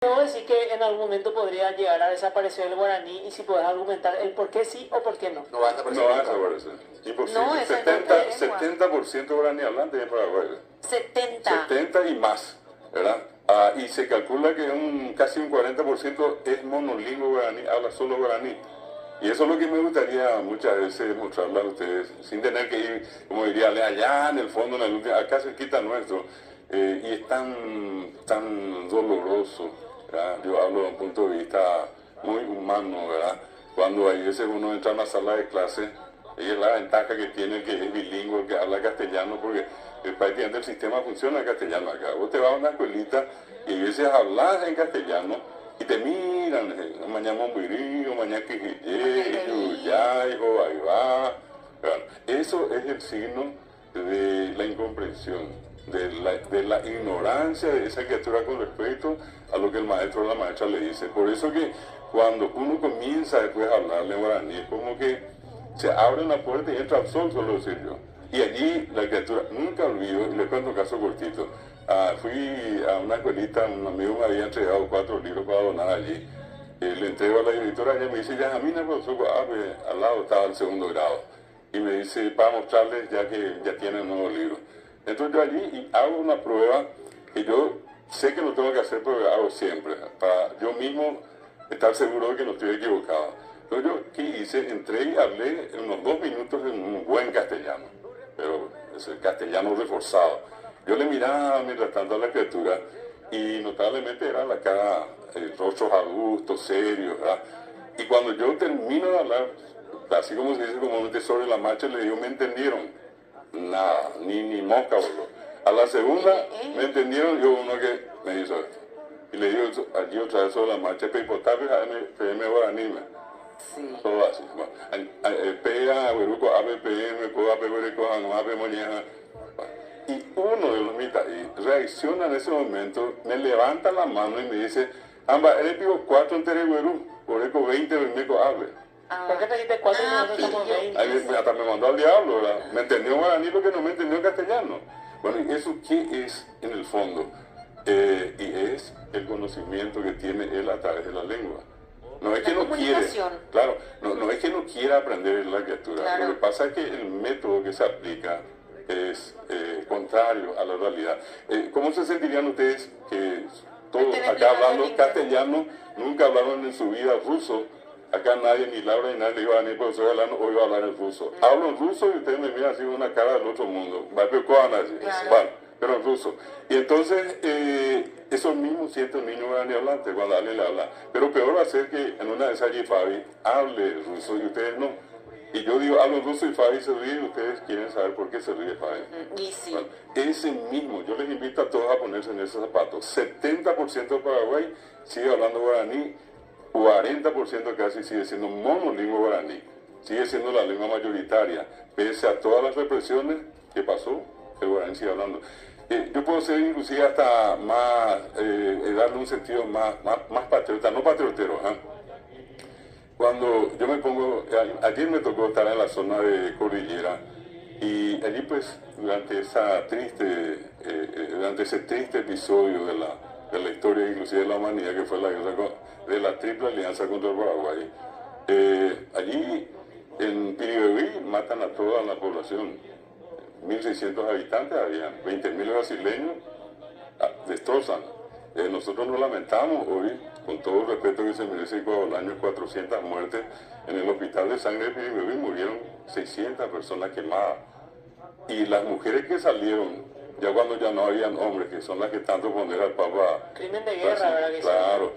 Puedo decir que en algún momento podría llegar a desaparecer el guaraní y si puedes argumentar el por qué sí o por qué no. No va a desaparecer. No va a desaparecer. Imposible. No, esa es 70, nuestra lengua. 70% guaraní hablante en Paraguay. 70. 70 y más, ¿verdad? Y se calcula que casi un 40% es monolingüe guaraní, habla solo guaraní. Y eso es lo que me gustaría muchas veces mostrarle a ustedes, sin tener que ir, como diría, allá en el fondo, en el último, acá cerquita nuestro. Y es tan doloroso, ¿verdad? Yo hablo de un punto de vista muy humano, ¿verdad? Cuando hay veces uno entra a una sala de clase, y es la ventaja que tiene que es bilingüe, que habla castellano, porque prácticamente el sistema funciona en castellano acá. Vos te vas a una escuelita y a veces hablas en castellano y te miran, mañana mumbirí, mañana quijillé, yuyay, o ahí va. Eso es el signo de la incomprensión, de la ignorancia de esa criatura con respecto a lo que el maestro o la maestra le dice. Por eso que cuando uno comienza después a hablarle guaraní, es como que se abre una puerta y entra al sol, solo decir yo. Y allí la criatura, nunca olvido, y le cuento un caso cortito. Fui a una escuelita, un amigo me había entregado 4 libros para donar allí. Le entrego a la directora, ella me dice, ya a mí no, profesor, al lado estaba el 2º grado. Y me dice, para mostrarles ya que ya tienen nuevos libros. Entonces yo allí y hago una prueba que yo sé que lo tengo que hacer, pero hago siempre, para yo mismo estar seguro de que no estoy equivocado. Entonces yo, ¿qué hice? Entré y hablé unos 2 minutos en un buen castellano, pero es el castellano reforzado. Yo le miraba mientras tanto a la criatura y notablemente era la cara, rostros adultos, serios, ¿verdad? Y cuando yo termino de hablar, así como se dice comúnmente sobre la marcha, le digo, ¿me entendieron? Nada, ni mosca voló. A la segunda, ¿me entendieron? Yo uno que me hizo esto. Y le digo allí otra vez sobre la marcha, Peipotape, PM Guaraní. Todo así. Pega, Hueruco, APPM, Coa, Peguereco, Anoape, Moñeja. Y uno de los mitad reacciona en ese momento, me levanta la mano y me dice, Amba, eres pico 4 en Tereguerú, por eco 20 Bermeco Ave. ¿Por qué te dijiste 4 minutos estamos 20? Hasta me mandó al diablo, ¿verdad? Me entendió guaraní porque no me entendió en castellano. Bueno, ¿y eso qué es en el fondo? Y es el conocimiento que tiene él a través de la lengua. No es que no quiere, claro, no es que no quiera aprender la criatura. Claro. Lo que pasa es que el método que se aplica es contrario a la realidad. ¿Cómo se sentirían ustedes que todos acá hablando castellano, nunca hablaron en su vida ruso? Acá nadie, ni Laura ni nadie le iba a venir, pero estoy hablando, hoy va a hablar en ruso. Hablo en ruso y ustedes me miran así con una cara del otro mundo. Bueno, pero en ruso. Y entonces, eso mismo siente un niño guaraní hablante cuando alguien le habla. Pero peor va a ser que en una de esas allí Fabi hable ruso y ustedes no. Y yo digo, hablo en ruso y Fabi se ríe y ustedes quieren saber por qué se ríe Fabi. Y sí. Bueno, ese mismo, yo les invito a todos a ponerse en esos zapatos. 70% de Paraguay sigue hablando guaraní. 40% casi sigue siendo monolingüe guaraní, sigue siendo la lengua mayoritaria, pese a todas las represiones que pasó, el guaraní sigue hablando. Yo puedo ser inclusive hasta más, darle un sentido más patriota, no patriotero. Cuando yo me pongo, ayer me tocó estar en la zona de Cordillera y allí pues durante ese triste episodio de la historia inclusive de la humanidad, que fue la guerra de la Triple Alianza contra el Paraguay. Allí en Piribebuy matan a toda la población, 1.600 habitantes había, 20.000 brasileños, destrozan. Nosotros nos lamentamos hoy, con todo el respeto que se merece Ecuador, años 400 muertes, en el hospital de sangre de Piribebuy murieron 600 personas quemadas. Y las mujeres que salieron, ya cuando ya no habían hombres, que son las que tanto poner al Papa. Crimen de guerra, ¿verdad que claro.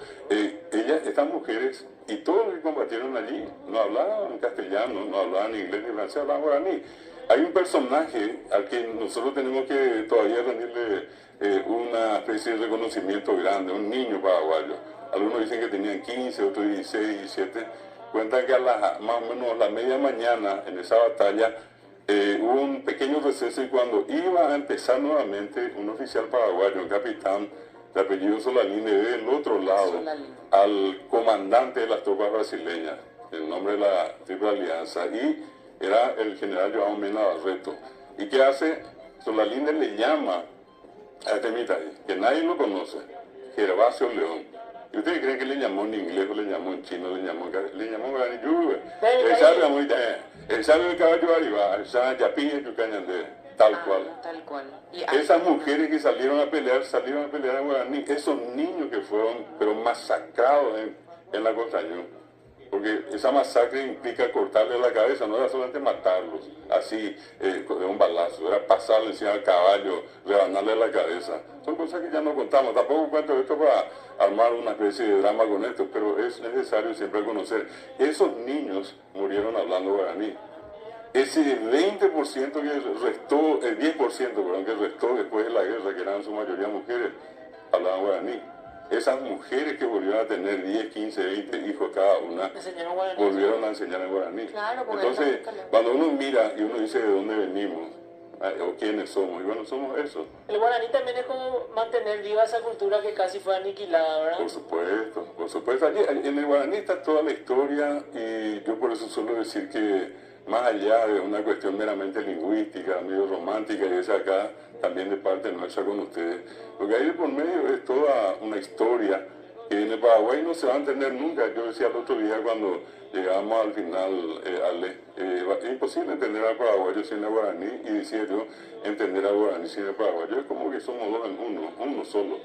Estas mujeres y todos los que combatieron allí no hablaban castellano, no hablaban inglés ni francés, hablaban guaraní. Hay un personaje al que nosotros tenemos que todavía rendirle una especie de reconocimiento grande, un niño paraguayo. Algunos dicen que tenían 15, otros 16, 17. Cuentan que más o menos a la media mañana en esa batalla hubo un pequeño receso y cuando iba a empezar nuevamente un oficial paraguayo, un capitán de apellido Solalín, del otro lado al comandante de las tropas brasileñas, en nombre de la Triple Alianza, y era el general João Mena Barreto. ¿Y qué hace? Solalín le llama a este mitad, que nadie lo conoce, Gervasio León, ¿Y ustedes creen que le llamó en inglés o le llamó en chino, le llamó guaraní? Pero, El sabe el caballo arriba, el sabe yapín y yucañandé, tal cual. Tal cual. Y Esas mujeres que salieron a pelear en guaraní, esos niños que fueron, pero masacrados en la Costañón. Porque esa masacre implica cortarle la cabeza, no era solamente matarlos, así, de un balazo, era pasarle encima al caballo, rebanarle la cabeza. Son cosas que ya no contamos, tampoco cuento esto para armar una especie de drama con esto, pero es necesario siempre conocer. Esos niños murieron hablando guaraní. Ese 20% que restó, el 10%, perdón, que restó después de la guerra, que eran en su mayoría mujeres, hablaban guaraní. Esas mujeres que volvieron a tener 10, 15, 20 hijos cada una, volvieron a enseñar en guaraní. Claro, entonces, cuando uno mira y uno dice de dónde venimos, o quiénes somos, y bueno, somos eso. El guaraní también es como mantener viva esa cultura que casi fue aniquilada, ¿verdad? Por supuesto, por supuesto. Allí, en el guaraní está toda la historia, y yo por eso suelo decir que más allá de una cuestión meramente lingüística, medio romántica, y esa acá también de parte nuestra con ustedes, lo que hay de por medio es toda una historia que en el Paraguay no se va a entender nunca. Yo decía el otro día cuando llegamos al final, es imposible entender al paraguayo sin el guaraní, y decía yo, entender al guaraní sin el paraguayo es como que somos dos en uno solo.